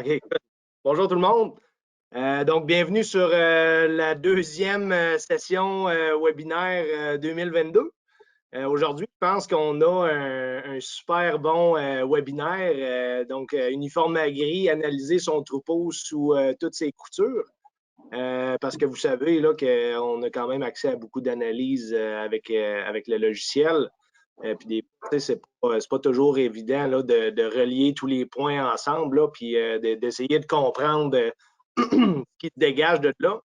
OK, good. Bonjour tout le monde. Donc, bienvenue sur la deuxième session webinaire 2022. Aujourd'hui, je pense qu'on a un super bon webinaire. Uniforme Agri, analyser son troupeau sous toutes ses coutures. Parce que vous savez là, qu'on a quand même accès à beaucoup d'analyses avec le logiciel. Puis c'est pas toujours évident là, de relier tous les points ensemble, là, puis d'essayer de comprendre ce qui se dégage de là.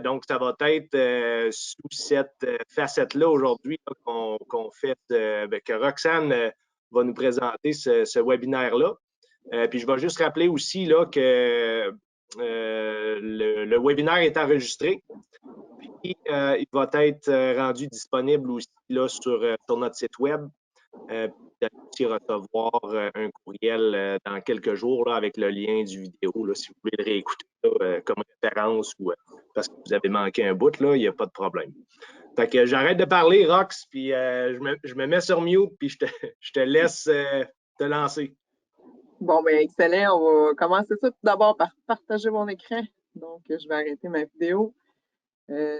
Donc, ça va être sous cette facette-là aujourd'hui qu'on fait, que Roxane va nous présenter ce webinaire-là. Puis je vais juste rappeler aussi là, que le webinaire est enregistré. Puis il va être rendu disponible aussi là, sur notre site web. Puis vous allez aussi recevoir un courriel dans quelques jours là, avec le lien du vidéo, là, si vous voulez le réécouter là, comme référence ou parce que vous avez manqué un bout, là, il n'y a pas de problème. Fait que j'arrête de parler, Rox, puis je me mets sur mute, puis je te laisse te lancer. Bon, bien, excellent. On va commencer ça tout d'abord par partager mon écran. Donc, je vais arrêter ma vidéo.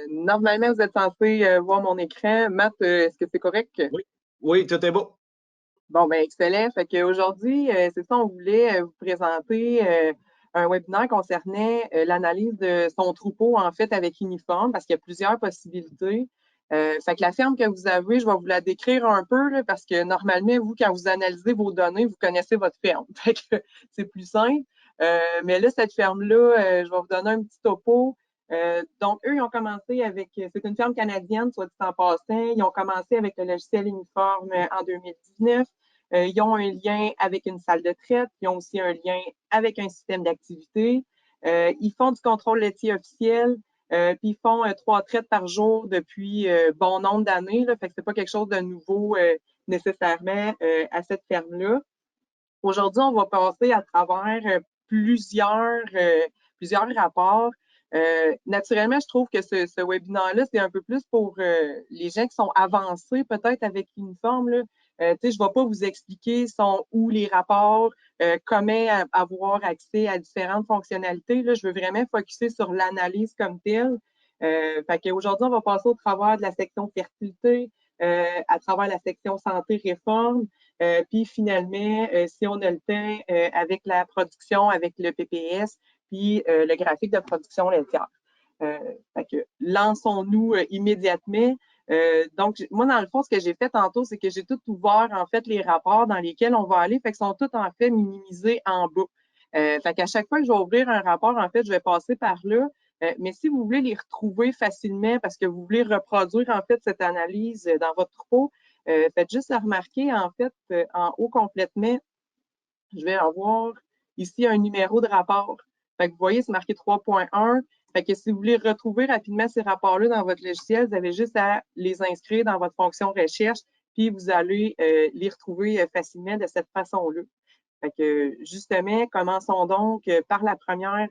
Normalement, vous êtes censé voir mon écran. Matt, est-ce que c'est correct? Oui, tout est beau. Bon, bien, excellent. Fait qu'aujourd'hui, c'est ça, on voulait vous présenter un webinaire concernant l'analyse de son troupeau, en fait, avec Uniforme, parce qu'il y a plusieurs possibilités. Fait que la ferme que vous avez, je vais vous la décrire un peu, là, parce que normalement, vous, quand vous analysez vos données, vous connaissez votre ferme. Fait que c'est plus simple. Mais là, cette ferme-là, je vais vous donner un petit topo. Donc, eux, ils ont commencé avec, c'est une ferme canadienne, soit dit en passant, ils ont commencé avec le logiciel Uniforme en 2019. Ils ont un lien avec une salle de traite, ils ont aussi un lien avec un système d'activité. Ils font du contrôle laitier officiel, puis ils font 3 traites par jour depuis bon nombre d'années. Fait que c'est pas quelque chose de nouveau nécessairement à cette ferme-là. Aujourd'hui, on va passer à travers plusieurs rapports. Naturellement, je trouve que ce webinaire-là, c'est un peu plus pour les gens qui sont avancés peut-être avec Uniforme. Je ne vais pas vous expliquer sont où les rapports, comment avoir accès à différentes fonctionnalités. Là, je veux vraiment focuser sur l'analyse comme telle. Fait qu'aujourd'hui, on va passer au travers de la section fertilité, à travers la section santé réforme, puis finalement, si on a le temps, avec la production, avec le PPS, puis le graphique de production laitière. Fait que lançons-nous immédiatement. Donc, moi, dans le fond, ce que j'ai fait tantôt, c'est que j'ai tout ouvert, en fait, les rapports dans lesquels on va aller, fait qu'ils sont tous, en fait, minimisés en bas. Fait qu'à chaque fois que je vais ouvrir un rapport, en fait, je vais passer par là. Mais si vous voulez les retrouver facilement parce que vous voulez reproduire, en fait, cette analyse dans votre troupeau, faites juste remarquer, en fait, en haut complètement, je vais avoir ici un numéro de rapport. Fait que vous voyez, c'est marqué 3.1. Fait que si vous voulez retrouver rapidement ces rapports-là dans votre logiciel, vous avez juste à les inscrire dans votre fonction recherche, puis vous allez les retrouver facilement de cette façon-là. Fait que justement, commençons donc par la première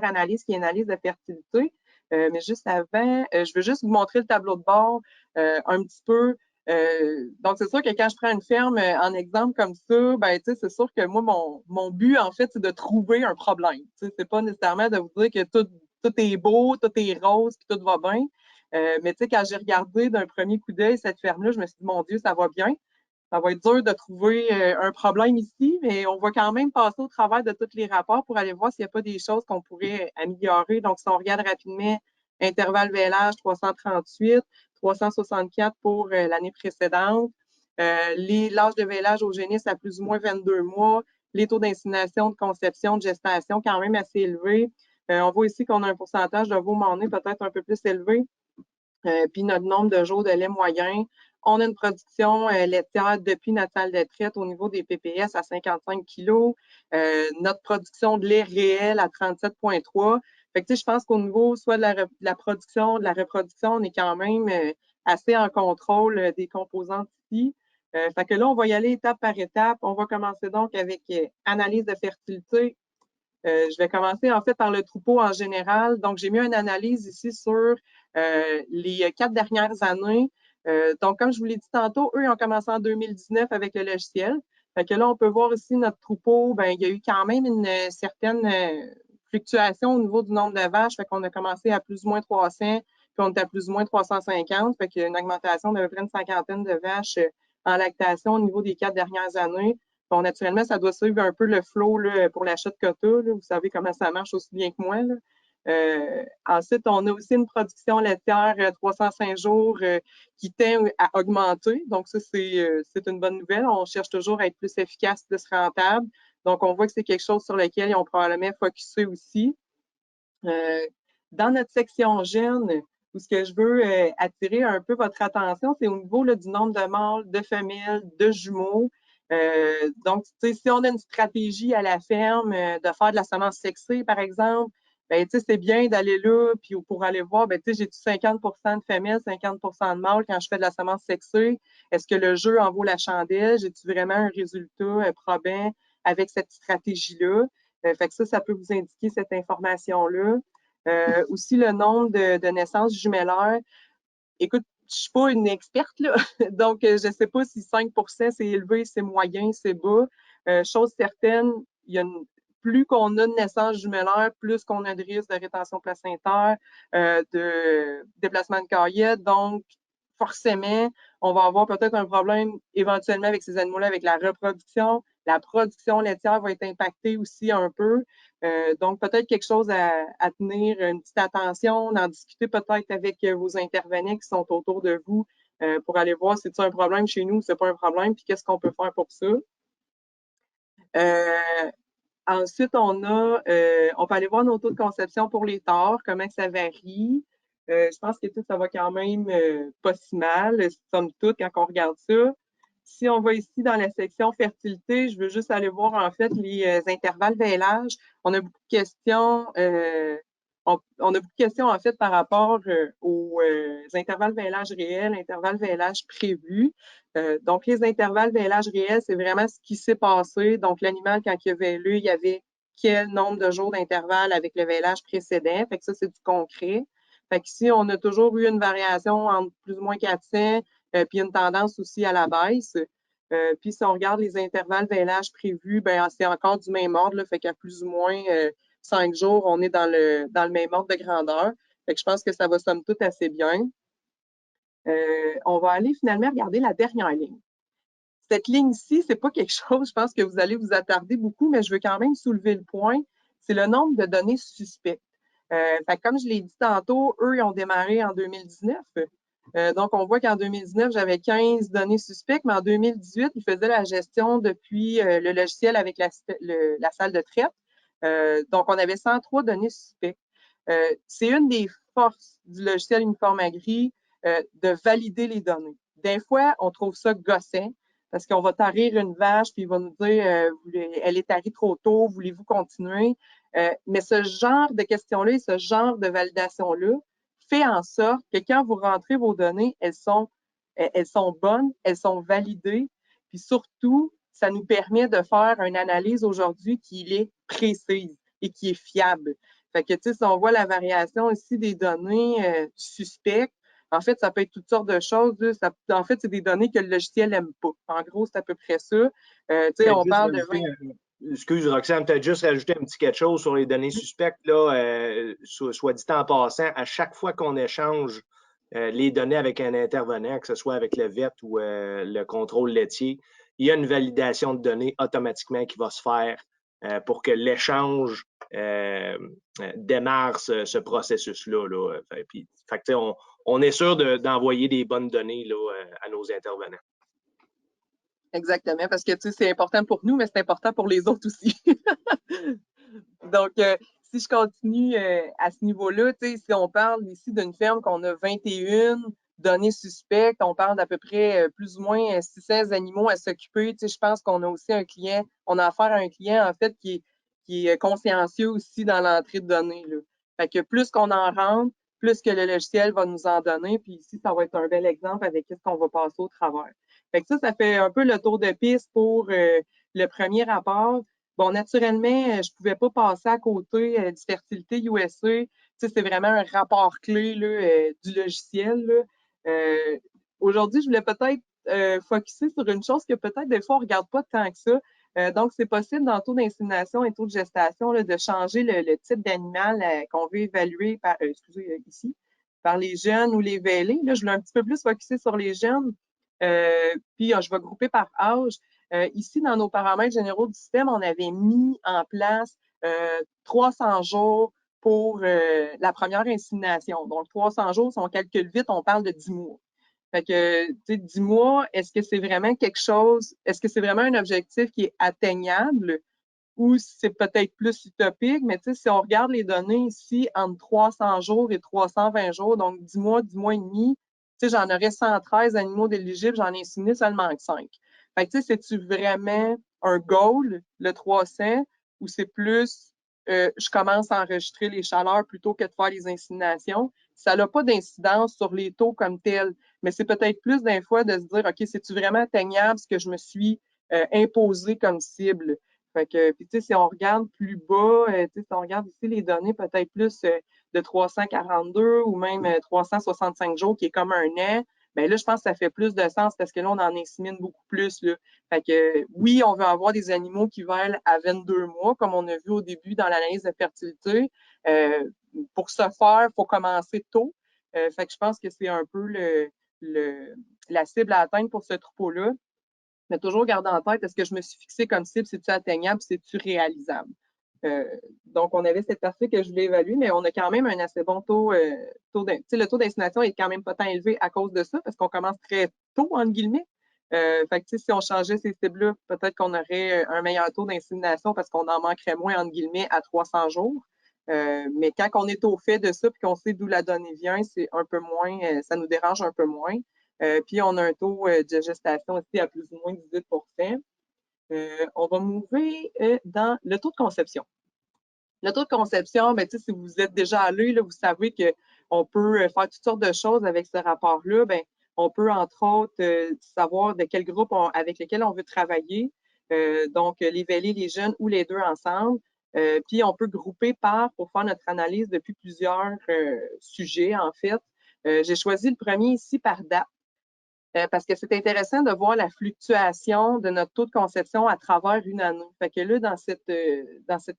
analyse qui est l'analyse de fertilité. Mais juste avant, je veux juste vous montrer le tableau de bord un petit peu. Donc, c'est sûr que quand je prends une ferme en exemple comme ça, ben, c'est sûr que moi, mon but, en fait, c'est de trouver un problème. C'est pas nécessairement de vous dire que tout est beau, tout est rose, puis tout va bien. Mais quand j'ai regardé d'un premier coup d'œil cette ferme-là, je me suis dit, mon Dieu, ça va bien. Ça va être dur de trouver un problème ici, mais on va quand même passer au travers de tous les rapports pour aller voir s'il n'y a pas des choses qu'on pourrait améliorer. Donc, si on regarde rapidement, intervalle vélage 338, 364 pour l'année précédente, l'âge de vélage au génisse à plus ou moins 22 mois, les taux d'insémination, de conception, de gestation quand même assez élevés. On voit ici qu'on a un pourcentage de veau mâné peut-être un peu plus élevé. Puis notre nombre de jours de lait moyen. On a une production laitière depuis notre salle de traite au niveau des PPS à 55 kg. Notre production de lait réel à 37,3. Fait que, je pense qu'au niveau soit de la production, de la reproduction, on est quand même assez en contrôle des composantes ici. Fait que là, on va y aller étape par étape. On va commencer donc avec analyse de fertilité. Je vais commencer en fait par le troupeau en général. Donc, j'ai mis une analyse ici sur les 4 dernières années. Donc, comme je vous l'ai dit tantôt, eux ont commencé en 2019 avec le logiciel. Fait que là, on peut voir ici notre troupeau, ben, il y a eu quand même une certaine fluctuation au niveau du nombre de vaches. Fait qu'on a commencé à plus ou moins 300, puis on est à plus ou moins 350. Fait qu'il y a une augmentation d'à peu près une cinquantaine de vaches en lactation au niveau des 4 dernières années. Bon, naturellement, ça doit suivre un peu le flow là, pour l'achat de quotas. Là. Vous savez comment ça marche aussi bien que moi. Là. Ensuite, on a aussi une production laitière 305 jours qui tend à augmenter. Donc, ça, c'est une bonne nouvelle. On cherche toujours à être plus efficace, plus rentable. Donc, on voit que c'est quelque chose sur lequel ils ont probablement focusé aussi. Dans notre section jeunes, où ce que je veux attirer un peu votre attention, c'est au niveau là, du nombre de mâles, de femelles, de jumeaux. Donc, si on a une stratégie à la ferme de faire de la semence sexée, par exemple, ben, c'est bien d'aller là, puis pour aller voir, ben, j'ai-tu 50 de femelles, 50 de mâles quand je fais de la semence sexée? Est-ce que le jeu en vaut la chandelle? J'ai-tu vraiment un résultat probant avec cette stratégie-là? Fait que ça peut vous indiquer cette information-là. Aussi, le nombre de naissances jumellaires. Écoute, je ne suis pas une experte, là. Donc, je ne sais pas si 5 c'est élevé, c'est moyen, c'est bas. Chose certaine, plus qu'on a de naissances jumellaires, plus qu'on a de risques de rétention placentaire, de déplacement de caillette. Donc, forcément, on va avoir peut-être un problème éventuellement avec ces animaux-là, avec la reproduction. La production laitière va être impactée aussi un peu. Donc, peut-être quelque chose à tenir, une petite attention, d'en discuter peut-être avec vos intervenants qui sont autour de vous pour aller voir si c'est un problème chez nous ou c'est pas un problème, puis qu'est-ce qu'on peut faire pour ça. Ensuite, on peut aller voir nos taux de conception pour les taures, comment ça varie. Je pense que tout ça va quand même pas si mal, somme toute, quand on regarde ça. Si on va ici dans la section fertilité, je veux juste aller voir en fait les intervalles vêlage. On a beaucoup de questions. On a beaucoup de questions en fait par rapport aux intervalles vêlage réels, intervalles vêlage prévus. Donc, les intervalles vêlage réels, c'est vraiment ce qui s'est passé. Donc, l'animal, quand il a vêlu, il y avait quel nombre de jours d'intervalle avec le vêlage précédent. Fait que ça, c'est du concret. Fait qu'ici, on a toujours eu une variation entre plus ou moins 400, puis une tendance aussi à la baisse. Puis si on regarde les intervalles vêlage prévus, ben c'est encore du même ordre, là, fait qu'à plus ou moins 5 jours, on est dans le même ordre de grandeur. Fait que je pense que ça va somme toute assez bien. On va aller finalement regarder la dernière ligne. Cette ligne-ci, c'est pas quelque chose, je pense que vous allez vous attarder beaucoup, mais je veux quand même soulever le point. C'est le nombre de données suspectes. Fait que comme je l'ai dit tantôt, eux, ils ont démarré en 2019. Donc, on voit qu'en 2019, j'avais 15 données suspectes, mais en 2018, ils faisaient la gestion depuis le logiciel avec la salle de traite. Donc, on avait 103 données suspectes. C'est une des forces du logiciel Uniforme Agri de valider les données. Des fois, on trouve ça gossant parce qu'on va tarir une vache puis il va nous dire elle est tarie trop tôt, voulez-vous continuer? Mais ce genre de questions-là et ce genre de validation-là fait en sorte que quand vous rentrez vos données, elles sont bonnes, elles sont validées, puis surtout, ça nous permet de faire une analyse aujourd'hui qui est précise et qui est fiable. Fait que, tu sais, si on voit la variation ici des données suspectes, en fait, ça peut être toutes sortes de choses. En fait, c'est des données que le logiciel n'aime pas. En gros, c'est à peu près ça. Tu sais, on parle de 20... Excuse, Roxane, peut-être juste rajouter un petit quelque chose sur les données suspectes. Là, soit dit en passant, à chaque fois qu'on échange les données avec un intervenant, que ce soit avec le VET ou le contrôle laitier, il y a une validation de données automatiquement qui va se faire pour que l'échange démarre ce processus-là. Là. Puis, on est sûr d'envoyer des bonnes données là, à nos intervenants. Exactement, parce que tu sais, c'est important pour nous, mais c'est important pour les autres aussi. Donc, si je continue à ce niveau-là, tu sais, si on parle ici d'une ferme qu'on a 21 données suspectes, on parle d'à peu près plus ou moins 600 animaux à s'occuper. Tu sais, je pense qu'on a aussi un client, on a affaire à un client, en fait, qui est consciencieux aussi dans l'entrée de données. Là. Fait que plus qu'on en rentre, plus que le logiciel va nous en donner. Puis ici, ça va être un bel exemple avec ce qu'on va passer au travers. Fait que ça fait un peu le tour de piste pour le premier rapport. Bon, naturellement, je ne pouvais pas passer à côté du Fertilité USA. Tu sais, c'est vraiment un rapport clé là, du logiciel. Là. Aujourd'hui, je voulais peut-être focusser sur une chose que peut-être des fois on ne regarde pas tant que ça. Donc, c'est possible dans le taux d'insémination et taux de gestation là, de changer le type d'animal qu'on veut évaluer par, ici, par les jeunes ou les vélés. Là, je voulais un petit peu plus focuser sur les jeunes. Puis, je vais grouper par âge. Ici, dans nos paramètres généraux du système, on avait mis en place 300 jours pour la première insémination. Donc, 300 jours, si on calcule vite, on parle de 10 mois. Fait que, tu sais, 10 mois, est-ce que c'est vraiment quelque chose, est-ce que c'est vraiment un objectif qui est atteignable ou c'est peut-être plus utopique? Mais tu sais, si on regarde les données ici, entre 300 jours et 320 jours, donc 10 mois et demi, tu sais, j'en aurais 113 animaux d'éligibles, j'en ai inséminé seulement 5. Fait que, tu sais, c'est-tu vraiment un goal, le 300, ou c'est plus, je commence à enregistrer les chaleurs plutôt que de faire les inséminations? Ça n'a pas d'incidence sur les taux comme tels, mais c'est peut-être plus d'un fois de se dire, OK, c'est-tu vraiment atteignable ce que je me suis imposé comme cible? Fait que, puis tu sais, si on regarde plus bas, tu sais, si on regarde ici les données peut-être plus de 342 ou même 365 jours, qui est comme un an, bien là, je pense que ça fait plus de sens parce que là, on en insémine beaucoup plus, là. Fait que oui, on veut avoir des animaux qui veulent à 22 mois, comme on a vu au début dans l'analyse de fertilité. Pour ce faire, il faut commencer tôt. Fait que je pense que c'est un peu la cible à atteindre pour ce troupeau-là. Mais toujours garder en tête, est-ce que je me suis fixé comme cible, c'est-tu atteignable, c'est-tu réalisable? Donc, on avait cette partie que je voulais évaluer, mais on a quand même un assez bon taux. Le taux d'insémination est quand même pas tant élevé à cause de ça, parce qu'on commence très tôt, entre guillemets. Fait que, si on changeait ces cibles-là, peut-être qu'on aurait un meilleur taux d'insémination parce qu'on en manquerait moins, entre guillemets, à 300 jours. Mais quand on est au fait de ça puis qu'on sait d'où la donnée vient, c'est un peu moins, ça nous dérange un peu moins. Puis on a un taux de gestation aussi à plus ou moins 18 On va mouver dans le taux de conception. Le taux de conception, ben, si vous êtes déjà allé, là, vous savez qu'on peut faire toutes sortes de choses avec ce rapport-là. Ben, on peut, entre autres, savoir de quel groupe avec lequel on veut travailler. Donc, les vélés, les jeunes ou les deux ensemble. Puis, on peut grouper pour faire notre analyse depuis plusieurs sujets, en fait. J'ai choisi le premier ici par date. Parce que c'est intéressant de voir la fluctuation de notre taux de conception à travers une année. Fait que là, dans cette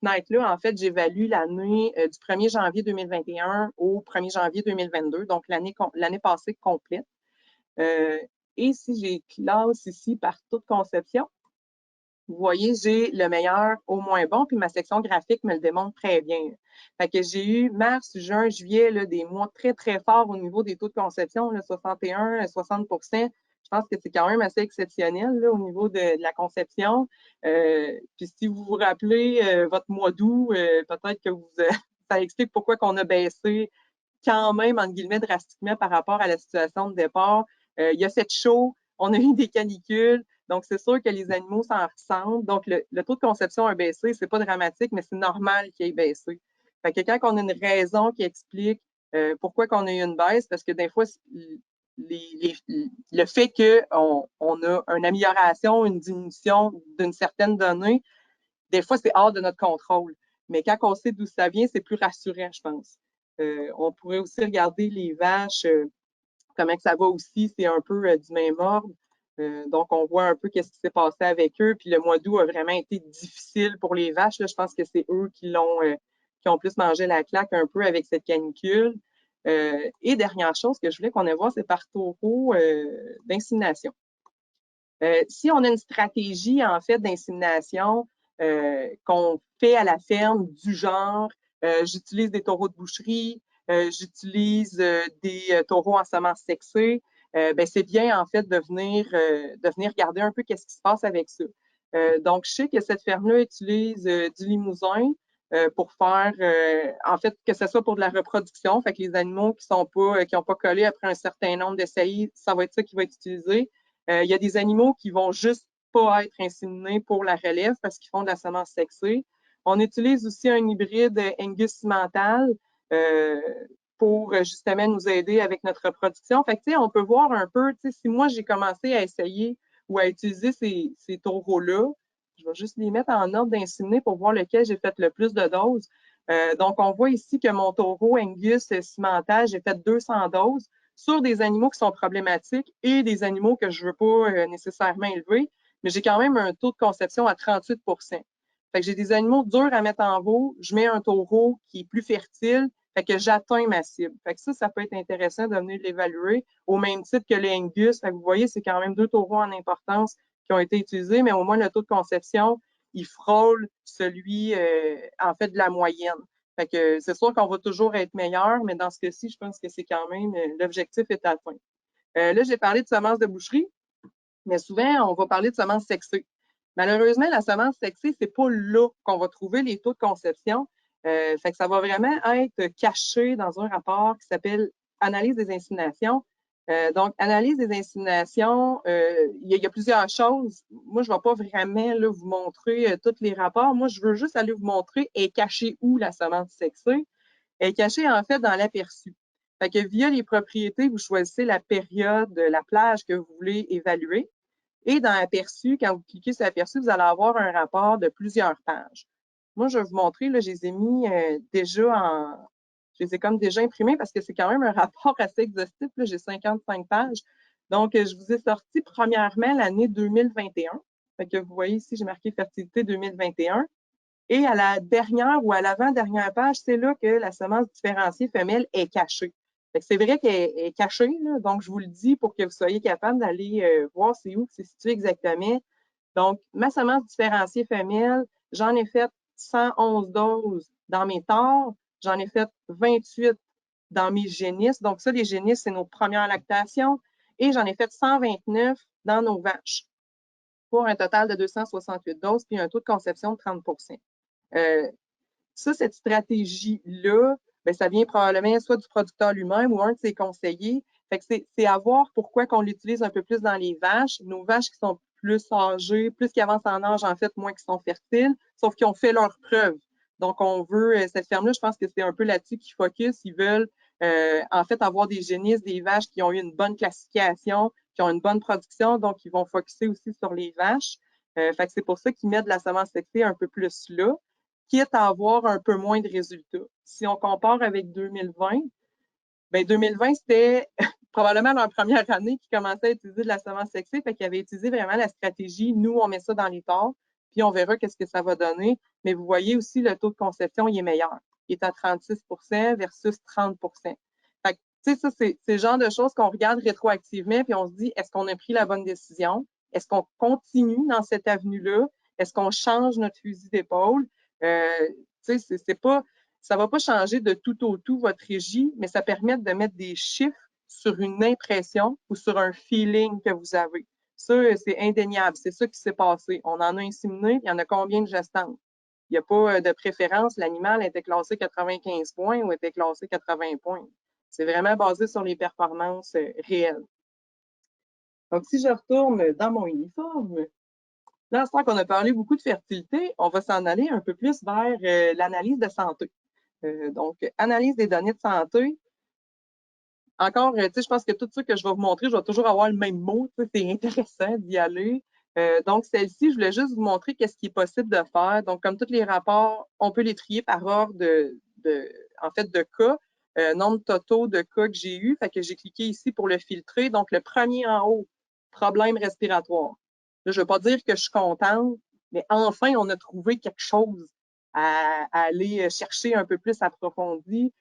fenêtre-là, en fait, j'évalue l'année du 1er janvier 2021 au 1er janvier 2022, donc l'année passée complète. Et si j'ai classe ici par taux de conception, vous voyez, j'ai le meilleur au moins bon, puis ma section graphique me le démontre très bien. Fait que j'ai eu mars, juin, juillet, là, des mois très, très forts au niveau des taux de conception, là, 61, 60 Je pense que c'est quand même assez exceptionnel là, au niveau de la conception. Puis si vous vous rappelez votre mois d'août, peut-être que ça explique pourquoi qu'on a baissé quand même, entre guillemets, drastiquement par rapport à la situation de départ. Il y a fait chaud, on a eu des canicules, donc c'est sûr que les animaux s'en ressentent. Donc, le taux de conception a baissé, c'est pas dramatique, mais c'est normal qu'il ait baissé. Fait que quand on a une raison qui explique pourquoi qu'on a eu une baisse, parce que des fois, le fait qu'on a une amélioration, une diminution d'une certaine donnée, des fois, c'est hors de notre contrôle. Mais quand on sait d'où ça vient, c'est plus rassurant, je pense. On pourrait aussi regarder les vaches, comment que ça va aussi, c'est un peu du même ordre. Donc, on voit un peu qu'est-ce qui s'est passé avec eux. Puis le mois d'août a vraiment été difficile pour les vaches. Là. Je pense que c'est eux qui ont plus mangé la claque un peu avec cette canicule. Et dernière chose que je voulais qu'on ait voir, c'est par taureau d'insémination. Si on a une stratégie, en fait, d'insémination qu'on fait à la ferme du genre, j'utilise des taureaux de boucherie, j'utilise des taureaux en semences sexées, ben, c'est bien, en fait, de venir regarder un peu qu'est-ce qui se passe avec ça. Donc, je sais que cette ferme-là utilise du limousin pour faire, en fait, que ce soit pour de la reproduction, fait que les animaux qui n'ont pas collé après un certain nombre d'essais, ça va être ça qui va être utilisé. Il y a des animaux qui vont juste pas être inséminés pour la relève parce qu'ils font de la semence sexée. On utilise aussi un hybride Angus cimental pour justement nous aider avec notre reproduction. Fait que, on peut voir un peu, si moi j'ai commencé à essayer ou à utiliser ces taureaux-là, je vais juste les mettre en ordre d'inséminer pour voir lequel j'ai fait le plus de doses. Donc, on voit ici que mon taureau Angus cimental, j'ai fait 200 doses sur des animaux qui sont problématiques et des animaux que je ne veux pas nécessairement élever, mais j'ai quand même un taux de conception à 38 %. Fait que j'ai des animaux durs à mettre en veau, je mets un taureau qui est plus fertile, fait que j'atteins ma cible. Fait que ça peut être intéressant de venir l'évaluer au même titre que les Angus. Fait que vous voyez, c'est quand même 2 taureaux en importance qui ont été utilisés, mais au moins le taux de conception, il frôle celui, en fait, de la moyenne. Fait que c'est sûr qu'on va toujours être meilleur, mais dans ce cas-ci, je pense que c'est quand même, l'objectif est atteint. Là, j'ai parlé de semences de boucherie, mais souvent, on va parler de semences sexées. Malheureusement, la semence sexée, c'est pas là qu'on va trouver les taux de conception. Fait que ça va vraiment être caché dans un rapport qui s'appelle Analyse des inséminations. Donc, analyse des inséminations, il y a plusieurs choses. Moi, je ne vais pas vraiment là, vous montrer tous les rapports. Moi, je veux juste aller vous montrer est cachée où la semence sexée. Elle est cachée, en fait, dans l'aperçu. Fait que via les propriétés, vous choisissez la période, la plage que vous voulez évaluer. Et dans Aperçu, quand vous cliquez sur Aperçu, vous allez avoir un rapport de plusieurs pages. Moi, je vais vous montrer, là, je les ai mis je les ai comme déjà imprimés parce que c'est quand même un rapport assez exhaustif. J'ai 55 pages. Donc, je vous ai sorti premièrement l'année 2021. Fait que vous voyez ici, j'ai marqué fertilité 2021. Et à la dernière ou à l'avant-dernière page, c'est là que la semence différenciée femelle est cachée. C'est vrai qu'elle est cachée, là, donc je vous le dis pour que vous soyez capable d'aller voir c'est où c'est situé exactement. Donc, ma semence différenciée femelle, j'en ai fait 111 doses dans mes tares, j'en ai fait 28 dans mes génisses. Donc, ça, les génisses, c'est nos premières lactations. Et j'en ai fait 129 dans nos vaches pour un total de 268 doses puis un taux de conception de 30 cette stratégie-là, ben, ça vient probablement soit du producteur lui-même ou un de ses conseillers. Fait que c'est à voir pourquoi qu'on l'utilise un peu plus dans les vaches. Nos vaches qui sont plus âgées, plus qui avancent en âge, en fait, moins qui sont fertiles, sauf qu'ils ont fait leurs preuves. Donc, on veut, cette ferme-là, je pense que c'est un peu là-dessus qu'ils focus. Ils veulent, en fait, avoir des génisses, des vaches qui ont eu une bonne classification, qui ont une bonne production, donc ils vont focuser aussi sur les vaches. Fait que c'est pour ça qu'ils mettent de la semence sexée un peu plus là, quitte à avoir un peu moins de résultats. Si on compare avec 2020, ben 2020, c'était probablement leur première année qui commençait à utiliser de la semence sexée, fait qu'ils avaient utilisé vraiment la stratégie, nous, on met ça dans les tares, puis on verra qu'est-ce que ça va donner. Mais vous voyez aussi, le taux de conception, il est meilleur. Il est à 36 versus 30 Fait que, tu sais, ça, c'est le genre de choses qu'on regarde rétroactivement, puis on se dit, est-ce qu'on a pris la bonne décision? Est-ce qu'on continue dans cette avenue-là? Est-ce qu'on change notre fusil d'épaule? Tu sais, c'est pas, ça va pas changer de tout au tout votre régie, mais ça permet de mettre des chiffres sur une impression ou sur un feeling que vous avez. Ça, c'est indéniable. C'est ça qui s'est passé. On en a inséminé. Il y en a combien de gestantes? Il n'y a pas de préférence. L'animal était classé 95 points ou était classé 80 points. C'est vraiment basé sur les performances réelles. Donc, si je retourne dans mon uniforme, là, c'est qu'on a parlé beaucoup de fertilité, on va s'en aller un peu plus vers l'analyse de santé. Donc, analyse des données de santé. Encore, tu sais, je pense que tout ça que je vais vous montrer, je vais toujours avoir le même mot. C'est intéressant d'y aller. Donc, celle-ci, je voulais juste vous montrer qu'est-ce qui est possible de faire. Donc, comme tous les rapports, on peut les trier par ordre en fait, de cas, nombre totaux de cas que j'ai eu. Fait que j'ai cliqué ici pour le filtrer. Donc, le premier en haut, problème respiratoire. Là, je ne veux pas dire que je suis contente, mais enfin, on a trouvé quelque chose à aller chercher un peu plus approfondi.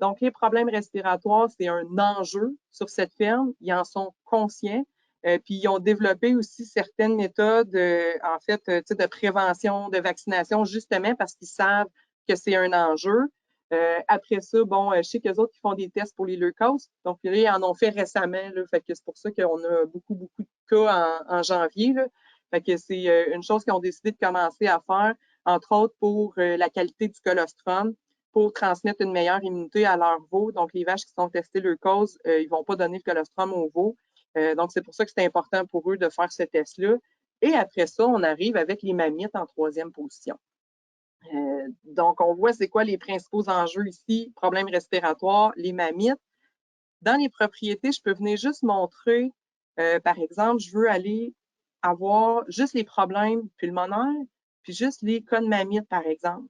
Donc, les problèmes respiratoires, c'est un enjeu sur cette ferme. Ils en sont conscients. Puis, ils ont développé aussi certaines méthodes, en fait, de prévention, de vaccination, justement parce qu'ils savent que c'est un enjeu. Après ça, bon, je sais qu'eux autres, ils font des tests pour les leucoses. Donc, là, ils en ont fait récemment. Là, fait que c'est pour ça qu'on a beaucoup, beaucoup de cas en janvier. Là. Fait que c'est une chose qu'ils ont décidé de commencer à faire, entre autres pour la qualité du colostrum, pour transmettre une meilleure immunité à leurs veaux. Donc, les vaches qui sont testées leucose, ils ne vont pas donner le colostrum aux veaux. Donc, c'est pour ça que c'est important pour eux de faire ce test-là. Et après ça, on arrive avec les mammites en troisième position. Donc, on voit c'est quoi les principaux enjeux ici, problèmes respiratoires, les mammites. Dans les propriétés, je peux venir juste montrer, par exemple, je veux aller avoir juste les problèmes pulmonaires, puis juste les cas de mammites, par exemple.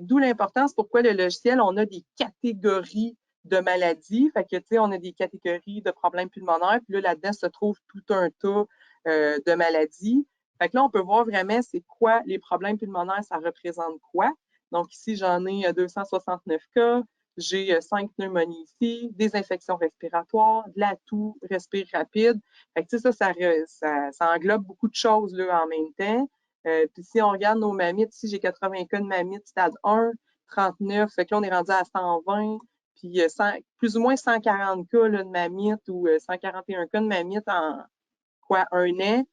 D'où l'importance pourquoi le logiciel, on a des catégories de maladies. Fait que, tu sais, on a des catégories de problèmes pulmonaires, puis là-dedans se trouve tout un tas de maladies. Fait que là, on peut voir vraiment c'est quoi les problèmes pulmonaires, ça représente quoi. Donc ici, j'en ai 269 cas. J'ai 5 pneumonies ici, des infections respiratoires, de la toux, respire rapide. Fait que, ça englobe beaucoup de choses là, en même temps. Puis si on regarde nos mammites, ici, j'ai 80 cas de mammites stade 1, 39. Fait que là, on est rendu à 120. Puis plus ou moins 140 cas là, de mammites ou 141 cas de mammites en un an.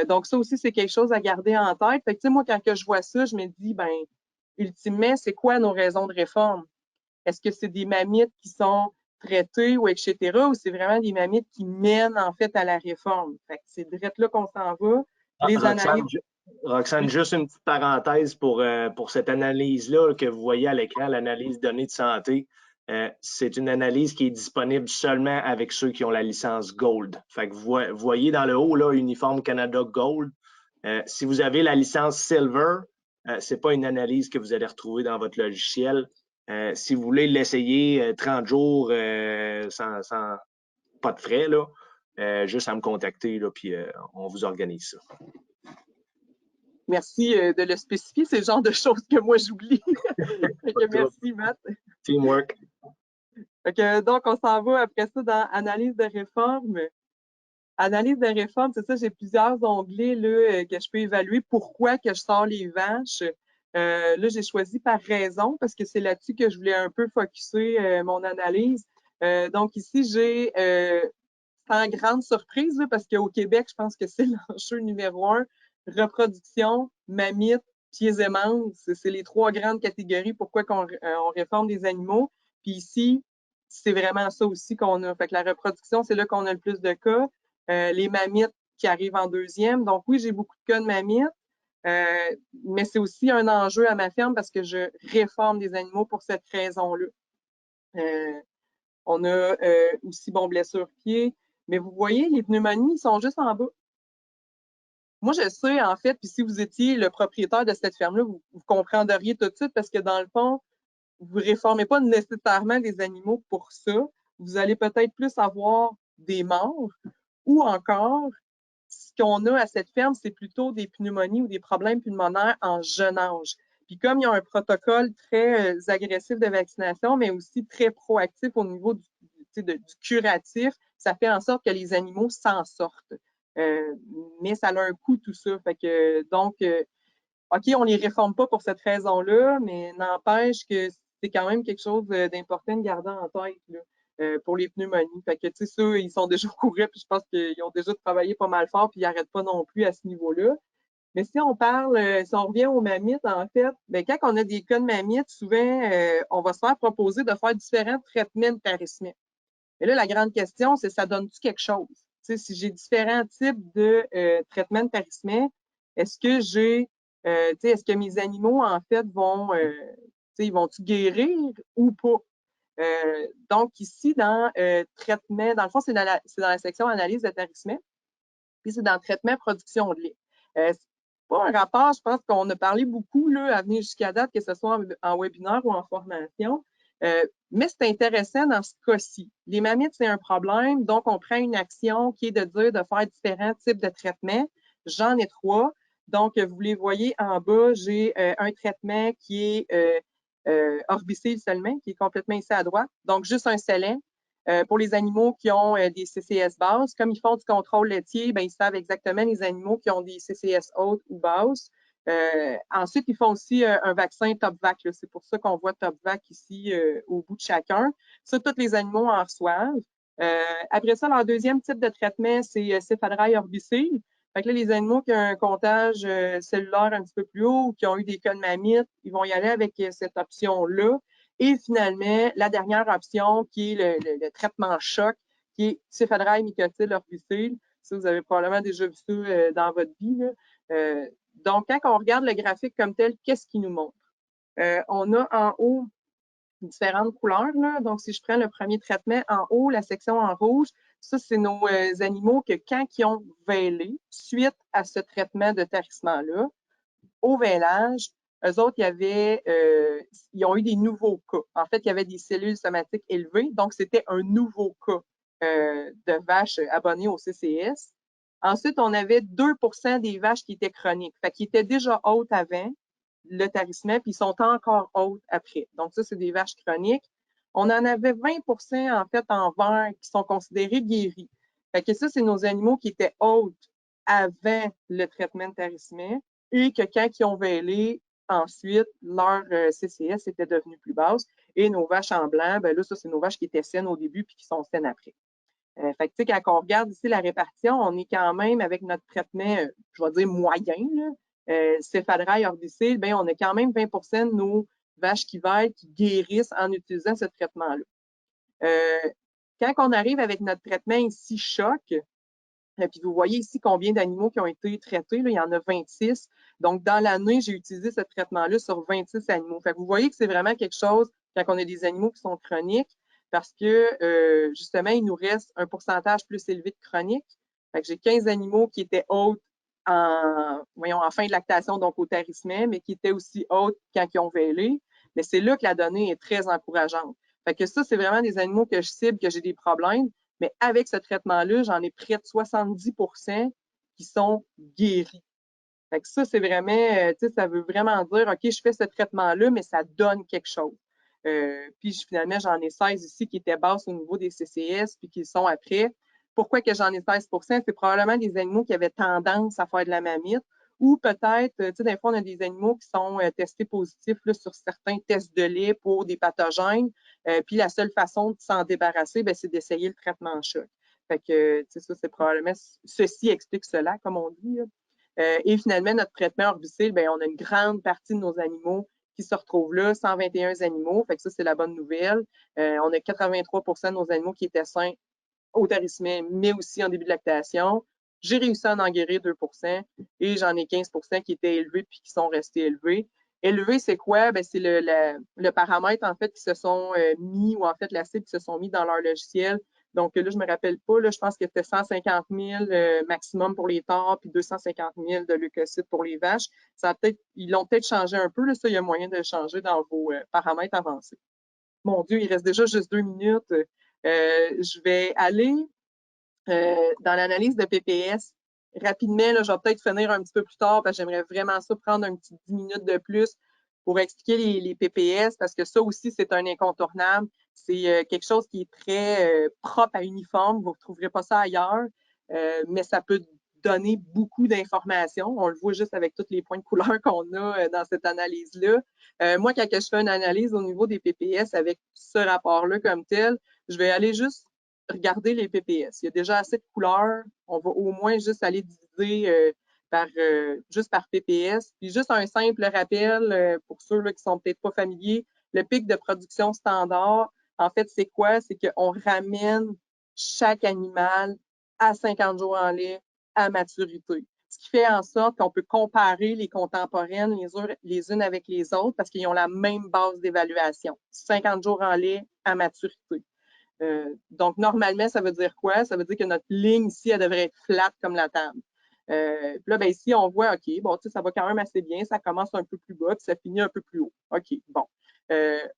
Donc, ça aussi, c'est quelque chose à garder en tête. Fait que, tu sais, moi, quand que je vois ça, je me dis, ben, ultimement, c'est quoi nos raisons de réforme? Est-ce que c'est des mammites qui sont traitées ou etc. ou c'est vraiment des mammites qui mènent, en fait, à la réforme? Fait que c'est direct là qu'on s'en va. Les analyses. Roxane, juste une petite parenthèse pour cette analyse-là que vous voyez à l'écran, l'analyse données de santé. C'est une analyse qui est disponible seulement avec ceux qui ont la licence Gold. Fait que vous voyez dans le haut, là, Uniforme Canada Gold. Si vous avez la licence Silver, ce n'est pas une analyse que vous allez retrouver dans votre logiciel. Si vous voulez l'essayer 30 jours sans pas de frais, là, juste à me contacter, là, puis on vous organise ça. Merci de le spécifier, c'est le genre de choses que moi j'oublie. Merci, Matt. Teamwork. Donc, on s'en va après ça dans analyse de réforme. Analyse de réforme, c'est ça, j'ai plusieurs onglets là, que je peux évaluer pourquoi que je sors les vaches. Là, j'ai choisi par raison parce que c'est là-dessus que je voulais un peu focusser mon analyse. Donc ici, j'ai sans grande surprise là, parce qu'au Québec, je pense que c'est l'enjeu numéro 1. Reproduction, mammites, pieds et membres, c'est les 3 grandes catégories pourquoi on réforme des animaux. Puis ici, c'est vraiment ça aussi qu'on a. Fait que la reproduction, c'est là qu'on a le plus de cas. Les mammites qui arrivent en deuxième. Donc oui, j'ai beaucoup de cas de mammites, mais c'est aussi un enjeu à ma ferme parce que je réforme des animaux pour cette raison-là. On a aussi, blessure pied. Mais vous voyez, les pneumonies, ils sont juste en bas. Moi, je sais, en fait, puis si vous étiez le propriétaire de cette ferme-là, vous comprendriez tout de suite parce que dans le fond, vous ne réformez pas nécessairement des animaux pour ça. Vous allez peut-être plus avoir des morts ou encore, ce qu'on a à cette ferme, c'est plutôt des pneumonies ou des problèmes pulmonaires en jeune âge. Puis comme il y a un protocole très agressif de vaccination, mais aussi très proactif au niveau du curatif, ça fait en sorte que les animaux s'en sortent. Mais ça a un coût, tout ça. Fait que, donc, OK, on ne les réforme pas pour cette raison-là, mais n'empêche que c'est quand même quelque chose d'important de garder en tête là, pour les pneumonies. Fait que, tu sais, ceux, ils sont déjà au courant, puis je pense qu'ils ont déjà travaillé pas mal fort, puis ils n'arrêtent pas non plus à ce niveau-là. Mais si on parle, si on revient aux mammites, en fait, bien, quand on a des cas de mammites, souvent, on va se faire proposer de faire différents traitements de tarissement. Et là, la grande question, c'est ça donne-tu quelque chose? Tu sais, si j'ai différents types de traitements de tarissement, est-ce que est-ce que mes animaux, en fait, ils vont-tu guérir ou pas? Donc, ici, dans traitement, dans le fond, c'est dans la section analyse de tarissement, puis c'est dans traitement production de lait. C'est pas un rapport, je pense qu'on a parlé beaucoup là, à venir jusqu'à date, que ce soit en webinaire ou en formation. Mais c'est intéressant dans ce cas-ci. Les mammites, c'est un problème, donc on prend une action qui est de dire de faire différents types de traitements. J'en ai 3. Donc, vous les voyez en bas, j'ai un traitement qui est orbicide seulement, qui est complètement ici à droite. Donc, juste un selen. Pour les animaux qui ont des CCS basses, comme ils font du contrôle laitier, ben, ils savent exactement les animaux qui ont des CCS hautes ou basses. Ensuite, ils font aussi un vaccin TopVac. C'est pour ça qu'on voit TopVac ici au bout de chacun. Ça, tous les animaux en reçoivent. Après ça, leur deuxième type de traitement, c'est céphalrail orbicide. Fait que là, les animaux qui ont un comptage cellulaire un petit peu plus haut ou qui ont eu des cas de mammites, ils vont y aller avec cette option-là. Et finalement, la dernière option, qui est le traitement choc, qui est céphalrail mycotyle orbicide. Ça, vous avez probablement déjà vu ça dans votre vie. Là. Donc, quand on regarde le graphique comme tel, qu'est-ce qu'il nous montre? On a en haut différentes couleurs. Là. Donc, si je prends le premier traitement, en haut, la section en rouge, ça, c'est nos animaux que quand ils ont vêlé, suite à ce traitement de tarissement-là, au vêlage, eux autres, ils ont eu des nouveaux cas. En fait, il y avait des cellules somatiques élevées, donc c'était un nouveau cas de vaches abonnées au CCS. Ensuite, on avait 2 des vaches qui étaient chroniques, fait qu'ils étaient déjà hautes avant le tarissement, puis ils sont encore hautes après. Donc ça, c'est des vaches chroniques. On en avait 20 en fait en vert qui sont considérés guéris. Fait que ça, c'est nos animaux qui étaient hautes avant le traitement de tarissement et que quand ils ont vêlé, ensuite, leur CCS était devenu plus basse. Et nos vaches en blanc, ben là, ça, c'est nos vaches qui étaient saines au début puis qui sont saines après. Fait que, tu sais, quand on regarde ici la répartition, on est quand même avec notre traitement, je vais dire moyen, céphadral orbicide, ben on a quand même 20 de nos vaches qui vêlent qui guérissent en utilisant ce traitement-là. Quand on arrive avec notre traitement ici, choc, puis vous voyez ici combien d'animaux qui ont été traités, là, il y en a 26. Donc, dans l'année, j'ai utilisé ce traitement-là sur 26 animaux. Fait que vous voyez que c'est vraiment quelque chose quand on a des animaux qui sont chroniques, parce que, justement, il nous reste un pourcentage plus élevé de chroniques. Fait que j'ai 15 animaux qui étaient hautes en fin de lactation, donc au tarissement, mais qui étaient aussi hautes quand ils ont vêlé. Mais c'est là que la donnée est très encourageante. Fait que ça, c'est vraiment des animaux que je cible, que j'ai des problèmes. Mais avec ce traitement-là, j'en ai près de 70 qui sont guéris. Fait que ça, c'est vraiment, tu sais, ça veut vraiment dire, OK, je fais ce traitement-là, mais ça donne quelque chose. Puis finalement, j'en ai 16 ici qui étaient basses au niveau des CCS, puis qui sont après. Pourquoi que j'en ai 16 c'est probablement des animaux qui avaient tendance à faire de la mamite, ou peut-être, tu sais, des fois, on a des animaux qui sont testés positifs là, sur certains tests de lait pour des pathogènes. Puis la seule façon de s'en débarrasser, ben, c'est d'essayer le traitement en choc. Fait que, tu sais, ça, c'est probablement, ceci explique cela, comme on dit. Et finalement, notre traitement orbicide, ben, on a une grande partie de nos animaux qui se retrouvent là, 121 animaux. Fait que ça, c'est la bonne nouvelle. On a 83 de nos animaux qui étaient sains au tarissement, mais aussi en début de lactation. J'ai réussi à en guérir 2 et j'en ai 15 qui étaient élevés puis qui sont restés élevés. Élevé, c'est quoi? Ben, c'est le paramètre, en fait, qui se sont mis, ou en fait, la cible qui se sont mis dans leur logiciel. Donc là, je me rappelle pas, là, je pense que c'était 150 000 maximum pour les taures, puis 250 000 de leucocytes pour les vaches. Ils l'ont peut-être changé un peu, là, ça, il y a moyen de le changer dans vos paramètres avancés. Mon Dieu, il reste déjà juste 2 minutes. Je vais aller dans l'analyse de PPS. Rapidement, là, je vais peut-être finir un petit peu plus tard parce que j'aimerais vraiment ça prendre un petit 10 minutes de plus pour expliquer les PPS parce que ça aussi, c'est un incontournable. C'est quelque chose qui est très propre à uniforme. Vous ne retrouverez pas ça ailleurs, mais ça peut donner beaucoup d'informations. On le voit juste avec tous les points de couleur qu'on a dans cette analyse-là. Moi, quand je fais une analyse au niveau des PPS avec ce rapport-là comme tel, je vais aller juste regarder les PPS. Il y a déjà assez de couleurs. On va au moins juste aller diviser juste par PPS. Puis juste un simple rappel pour ceux là, qui sont peut-être pas familiers, le pic de production standard, en fait, c'est quoi? C'est qu'on ramène chaque animal à 50 jours en lait à maturité. Ce qui fait en sorte qu'on peut comparer les contemporaines les unes avec les autres parce qu'ils ont la même base d'évaluation. 50 jours en lait à maturité. Donc, normalement, ça veut dire quoi? Ça veut dire que notre ligne ici, elle devrait être flat comme la table. Puis là, ben, ici, on voit, OK, bon, tu sais, ça va quand même assez bien. Ça commence un peu plus bas, puis ça finit un peu plus haut. OK, bon.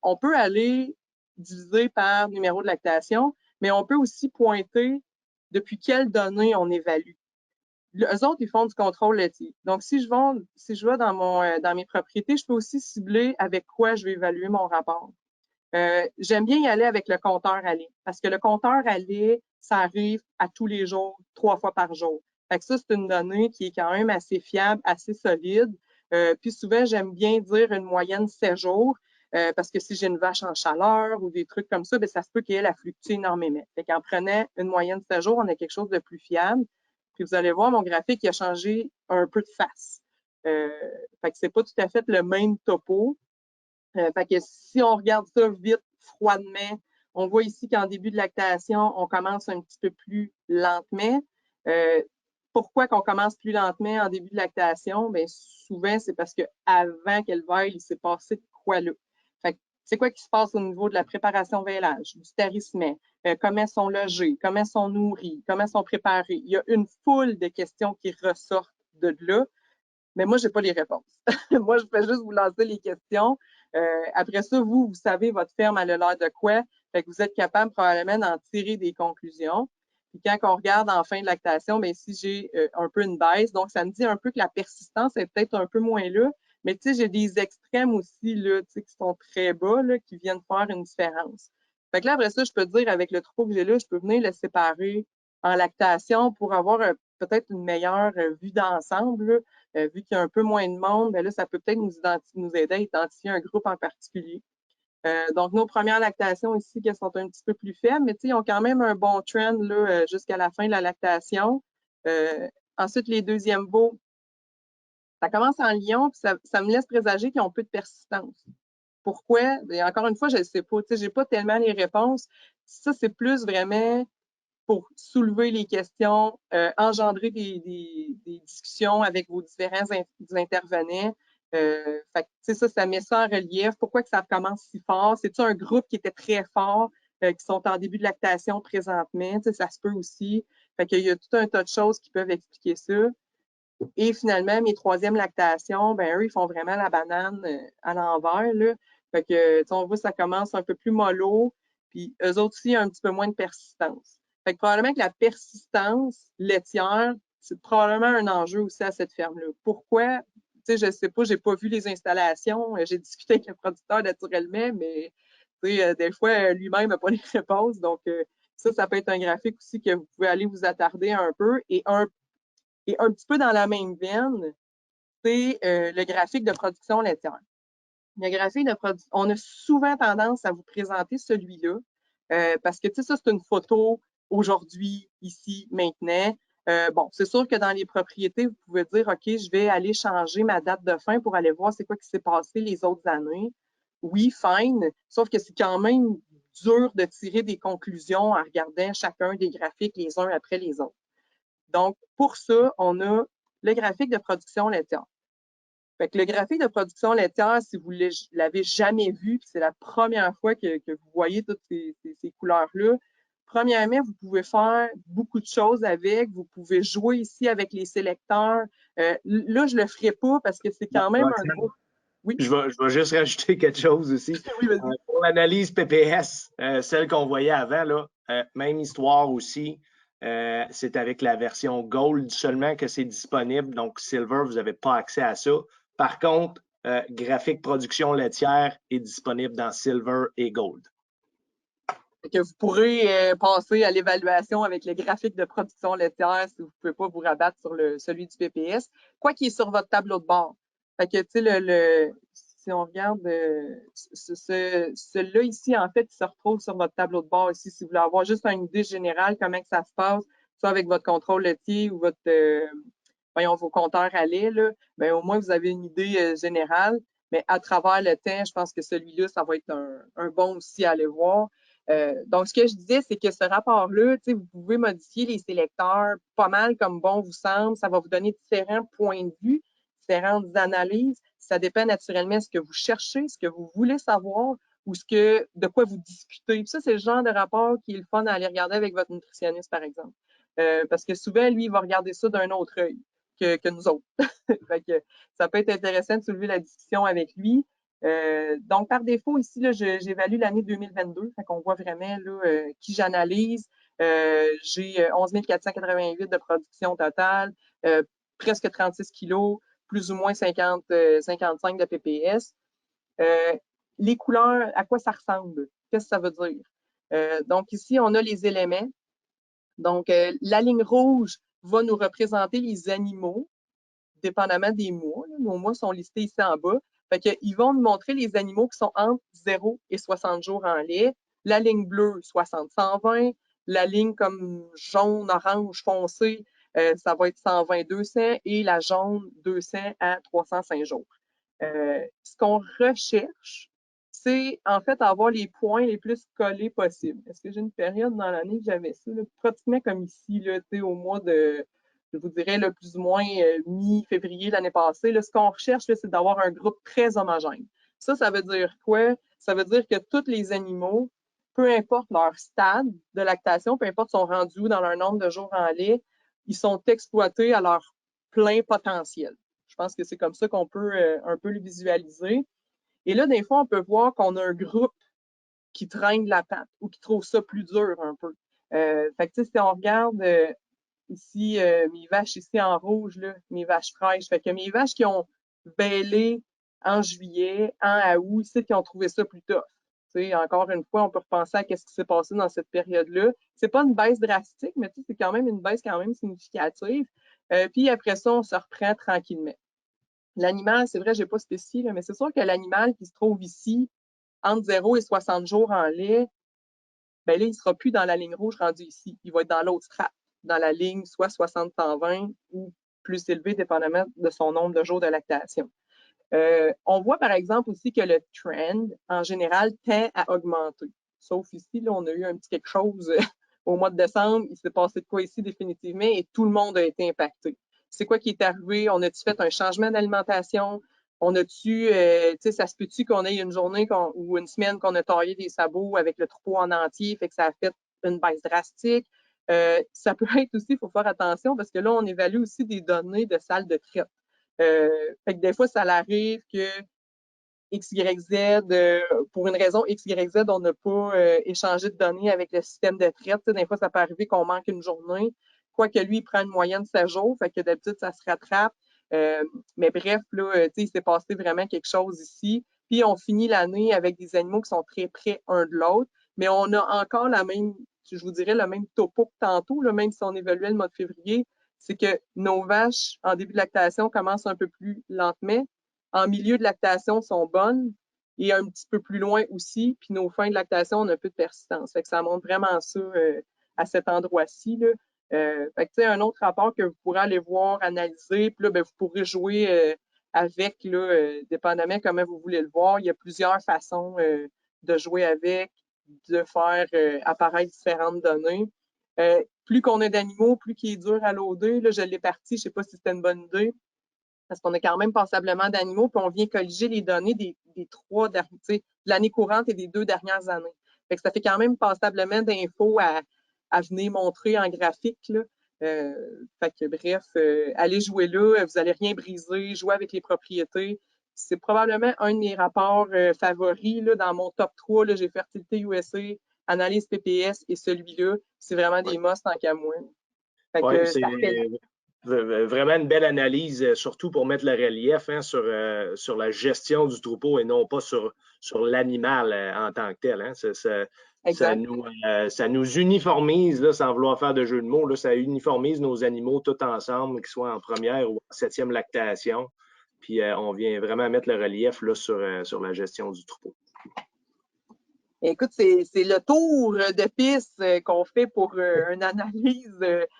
On peut aller diviser par numéro de lactation, mais on peut aussi pointer depuis quelles données on évalue. Eux autres, ils font du contrôle laitier. Donc, si je vais dans mes propriétés, je peux aussi cibler avec quoi je vais évaluer mon rapport. J'aime bien y aller avec le compteur à lait parce que le compteur à lait, ça arrive à tous les jours, 3 fois par jour. Fait que ça, c'est une donnée qui est quand même assez fiable, assez solide. Puis souvent, j'aime bien dire une moyenne 7 jours parce que si j'ai une vache en chaleur ou des trucs comme ça, bien, ça se peut qu'elle fluctue énormément. Fait qu'en prenant une moyenne 7 jours, on a quelque chose de plus fiable. Puis vous allez voir, mon graphique, il a changé un peu de face. Fait que c'est pas tout à fait le même topo. Fait que si on regarde ça vite, froidement, on voit ici qu'en début de lactation, on commence un petit peu plus lentement. Pourquoi qu'on commence plus lentement en début de lactation? Bien, souvent, c'est parce qu'avant qu'elle veille, il s'est passé de quoi là? Fait que c'est quoi qui se passe au niveau de la préparation vêlage, du tarissement, comment sont logés, comment sont nourris, comment sont préparés? Il y a une foule de questions qui ressortent de là. Mais moi, je n'ai pas les réponses. Moi, je fais juste vous lancer les questions. Après ça, vous savez votre ferme elle a l'air de quoi. Fait que vous êtes capable probablement d'en tirer des conclusions. Puis quand on regarde en fin de lactation, bien ici, j'ai un peu une baisse. Donc, ça me dit un peu que la persistance est peut-être un peu moins là. Mais tu sais, j'ai des extrêmes aussi là, tu sais, qui sont très bas, là, qui viennent faire une différence. Fait que là, après ça, je peux dire, avec le troupeau que j'ai là, je peux venir le séparer en lactation pour avoir peut-être une meilleure vue d'ensemble. Vu qu'il y a un peu moins de monde, bien là, ça peut peut-être nous aider à identifier un groupe en particulier. Donc, nos premières lactations ici, qui sont un petit peu plus faibles, mais ils ont quand même un bon trend là, jusqu'à la fin de la lactation. Ensuite, les deuxièmes veaux, ça commence en lion, puis ça me laisse présager qu'ils ont peu de persistance. Pourquoi? Et encore une fois, je ne sais pas. Je n'ai pas tellement les réponses. Ça, c'est plus vraiment pour soulever les questions, engendrer des discussions avec vos différents intervenants. Fait que, ça met ça en relief. Pourquoi que ça commence si fort? C'est-tu un groupe qui était très fort, qui sont en début de lactation présentement? Ça se peut aussi. Fait qu'il y a tout un tas de choses qui peuvent expliquer ça. Et finalement, mes troisièmes lactations, ben eux, ils font vraiment la banane à l'envers, là. Fait que, on voit, ça commence un peu plus mollo, puis eux autres aussi, un petit peu moins de persistance. Fait que probablement que la persistance laitière, c'est probablement un enjeu aussi à cette ferme-là. Pourquoi? Tu sais, je sais pas, j'ai pas vu les installations, j'ai discuté avec le producteur naturellement, mais tu sais, des fois, lui-même n'a pas les réponses. Donc, ça peut être un graphique aussi que vous pouvez aller vous attarder un peu. Et un petit peu dans la même veine, c'est le graphique de production laitière. Le graphique de production, on a souvent tendance à vous présenter celui-là parce que, tu sais, ça, c'est une photo aujourd'hui, ici, maintenant. Bon, c'est sûr que dans les propriétés, vous pouvez dire, OK, je vais aller changer ma date de fin pour aller voir c'est quoi qui s'est passé les autres années. Oui, fine, sauf que c'est quand même dur de tirer des conclusions en regardant chacun des graphiques les uns après les autres. Donc, pour ça, on a le graphique de production laitière. Fait que le graphique de production laitière, si vous ne l'avez jamais vu, c'est la première fois que vous voyez toutes ces couleurs-là, premièrement, vous pouvez faire beaucoup de choses avec. Vous pouvez jouer ici avec les sélecteurs. Là, je ne le ferai pas parce que c'est quand même un gros... Oui. Je vais juste rajouter quelque chose aussi. Oui, pour l'analyse PPS, celle qu'on voyait avant, là, même histoire aussi. C'est avec la version Gold seulement que c'est disponible. Donc, Silver, vous n'avez pas accès à ça. Par contre, graphique production laitière est disponible dans Silver et Gold. Que vous pourrez passer à l'évaluation avec le graphique de production laitière si vous ne pouvez pas vous rabattre sur celui du PPS, quoi qu'il est sur votre tableau de bord. Fait que, tu sais, si on regarde celui-là ici, en fait, il se retrouve sur votre tableau de bord ici, si vous voulez avoir juste une idée générale comment que ça se passe, soit avec votre contrôle laitier ou vos compteurs à lait, là, bien, au moins, vous avez une idée générale. Mais à travers le temps, je pense que celui-là, ça va être un bon aussi à aller voir. Donc, ce que je disais, c'est que ce rapport-là, vous pouvez modifier les sélecteurs pas mal comme bon vous semble. Ça va vous donner différents points de vue, différentes analyses. Ça dépend naturellement de ce que vous cherchez, ce que vous voulez savoir ou de quoi vous discutez. Puis ça, c'est le genre de rapport qui est le fun à aller regarder avec votre nutritionniste, par exemple. Parce que souvent, lui, il va regarder ça d'un autre œil que nous autres. Fait que ça peut être intéressant de soulever la discussion avec lui. Donc, par défaut, ici, j'évalue l'année 2022. Fait qu'on voit vraiment là, qui j'analyse. J'ai 11 488 de production totale, presque 36 kilos, plus ou moins 55 de PPS. Les couleurs, à quoi ça ressemble? Qu'est-ce que ça veut dire? Donc, ici, on a les éléments. Donc, la ligne rouge va nous représenter les animaux, dépendamment des mois. Là. Nos mois sont listés ici en bas. Fait qu'ils vont nous montrer les animaux qui sont entre 0 et 60 jours en lait. La ligne bleue, 60-120. La ligne comme jaune, orange, foncé, ça va être 120-200. Et la jaune, 200 à 305 jours. Ce qu'on recherche, c'est en fait avoir les points les plus collés possibles. Est-ce que j'ai une période dans l'année que j'avais ça? Là, pratiquement comme ici, là, au mois de, je vous dirais, le plus ou moins mi-février l'année passée. Là, ce qu'on recherche, c'est d'avoir un groupe très homogène. Ça veut dire quoi? Ça veut dire que tous les animaux, peu importe leur stade de lactation, peu importe son rendu dans leur nombre de jours en lait, ils sont exploités à leur plein potentiel. Je pense que c'est comme ça qu'on peut un peu le visualiser. Et là, des fois, on peut voir qu'on a un groupe qui traîne la patte ou qui trouve ça plus dur un peu. Fait que, si on regarde ici, mes vaches ici en rouge, là, mes vaches fraîches, fait que mes vaches qui ont bêlé en juillet, en août, ici, qui ont trouvé ça plus tough. T'sais, encore une fois, on peut repenser à ce qui s'est passé dans cette période-là. C'est pas une baisse drastique, mais c'est quand même une baisse quand même significative. Puis après ça, on se reprend tranquillement. L'animal, c'est vrai, j'ai pas spécifié, mais c'est sûr que l'animal qui se trouve ici, entre 0 et 60 jours en lait, ben là, il sera plus dans la ligne rouge rendu ici. Il va être dans l'autre strate, dans la ligne soit 60-120 ou plus élevé, dépendamment de son nombre de jours de lactation. On voit par exemple aussi que le trend, en général, tend à augmenter. Sauf ici, là, on a eu un petit quelque chose au mois de décembre. Il s'est passé de quoi ici définitivement et tout le monde a été impacté. C'est quoi qui est arrivé? On a-tu fait un changement d'alimentation? On a-tu, tu sais, ça se peut-tu qu'on ait une journée ou une semaine qu'on a taillé des sabots avec le troupeau en entier, fait que ça a fait une baisse drastique? Ça peut être aussi, il faut faire attention parce que là, on évalue aussi des données de salles de traite. Fait que des fois, ça arrive que X, Y, Z, pour une raison X, Y, Z, on n'a pas échangé de données avec le système de traite. T'sais, des fois, ça peut arriver qu'on manque une journée. Quoique lui, il prend une moyenne de 7 jours, fait que d'habitude, ça se rattrape. Mais bref, là, il s'est passé vraiment quelque chose ici. Puis on finit l'année avec des animaux qui sont très près un de l'autre, mais on a encore la même, je vous dirais, le même topo que tantôt, là, même si on évaluait le mois de février, c'est que nos vaches, en début de lactation, commencent un peu plus lentement. En milieu de lactation, sont bonnes et un petit peu plus loin aussi. Puis nos fins de lactation, on a un peu de persistance. Fait que ça montre vraiment ça à cet endroit-ci. Là. Fait que, un autre rapport que vous pourrez aller voir, analyser, puis là, ben, vous pourrez jouer avec, là, dépendamment comment vous voulez le voir. Il y a plusieurs façons de jouer avec, de faire apparaître différentes données. Plus qu'on a d'animaux, plus qu'il est dur à loader. Là, je l'ai parti, je ne sais pas si c'était une bonne idée, parce qu'on a quand même passablement d'animaux, puis on vient colliger les données des 3 derniers, de l'année courante et des 2 dernières années. Fait que ça fait quand même passablement d'infos à venir montrer en graphique, là. Fait que bref, allez jouer là, vous n'allez rien briser, jouer avec les propriétés. C'est probablement un de mes rapports favoris là, dans mon top 3. J'ai Fertilité USA, Analyse PPS et celui-là. C'est vraiment des musts tant qu'à moi. Fait que c'est vraiment une belle analyse, surtout pour mettre le relief sur la gestion du troupeau et non pas sur l'animal en tant que tel. Hein. Ça nous uniformise, là, sans vouloir faire de jeu de mots, là, ça uniformise nos animaux tous ensemble, qu'ils soient en première ou en 7e lactation. Puis on vient vraiment mettre le relief là, sur la gestion du troupeau. Écoute, c'est le tour de piste qu'on fait pour une analyse.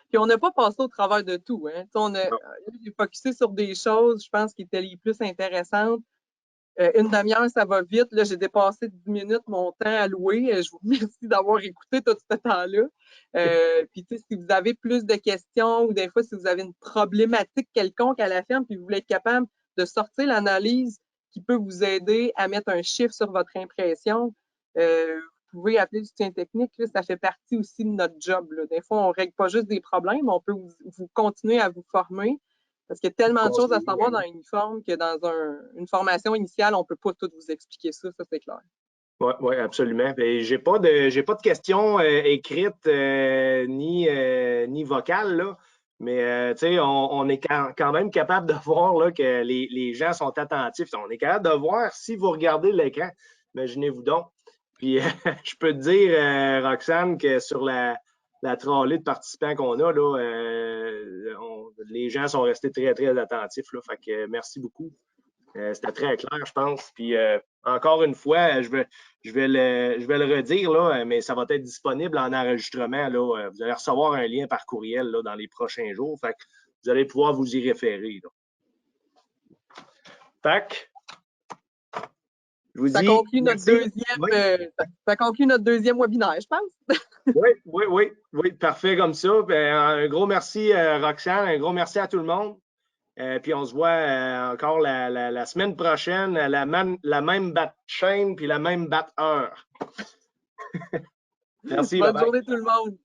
Puis on n'a pas passé au travers de tout. Hein. J'ai focusé sur des choses, je pense, qui étaient les plus intéressantes. Une demi-heure, ça va vite. Là, j'ai dépassé 10 minutes mon temps alloué. Je vous remercie d'avoir écouté tout ce temps-là. Puis, si vous avez plus de questions ou des fois, si vous avez une problématique quelconque à la ferme, puis vous voulez être capable de sortir l'analyse qui peut vous aider à mettre un chiffre sur votre impression, vous pouvez appeler du soutien technique. Là, ça fait partie aussi de notre job. Là. Des fois, on ne règle pas juste des problèmes, on peut vous continuer à vous former. Parce qu'il y a tellement de choses à savoir dans l'uniforme que dans une formation initiale, on ne peut pas tout vous expliquer ça c'est clair. Oui, absolument. J'ai pas de questions écrites ni vocales, là. Mais on est quand même capable de voir là, que les gens sont attentifs. On est capable de voir si vous regardez l'écran. Imaginez-vous donc. Puis je peux te dire, Roxane, que sur la trolley de participants qu'on a, là, les gens sont restés très, très attentifs. Là, fait que merci beaucoup. C'était très clair, je pense. Puis encore une fois, je vais le redire, là, mais ça va être disponible en enregistrement. Là. Vous allez recevoir un lien par courriel là, dans les prochains jours. Fait que vous allez pouvoir vous y référer. Là. Fait que, je vous dis. Ça conclut notre deuxième webinaire, je pense. Oui, parfait comme ça. Un gros merci, Roxane. Un gros merci à tout le monde. Puis on se voit encore la semaine prochaine, la même batte chaîne puis la même batte heure. Merci. Bonne journée tout le monde.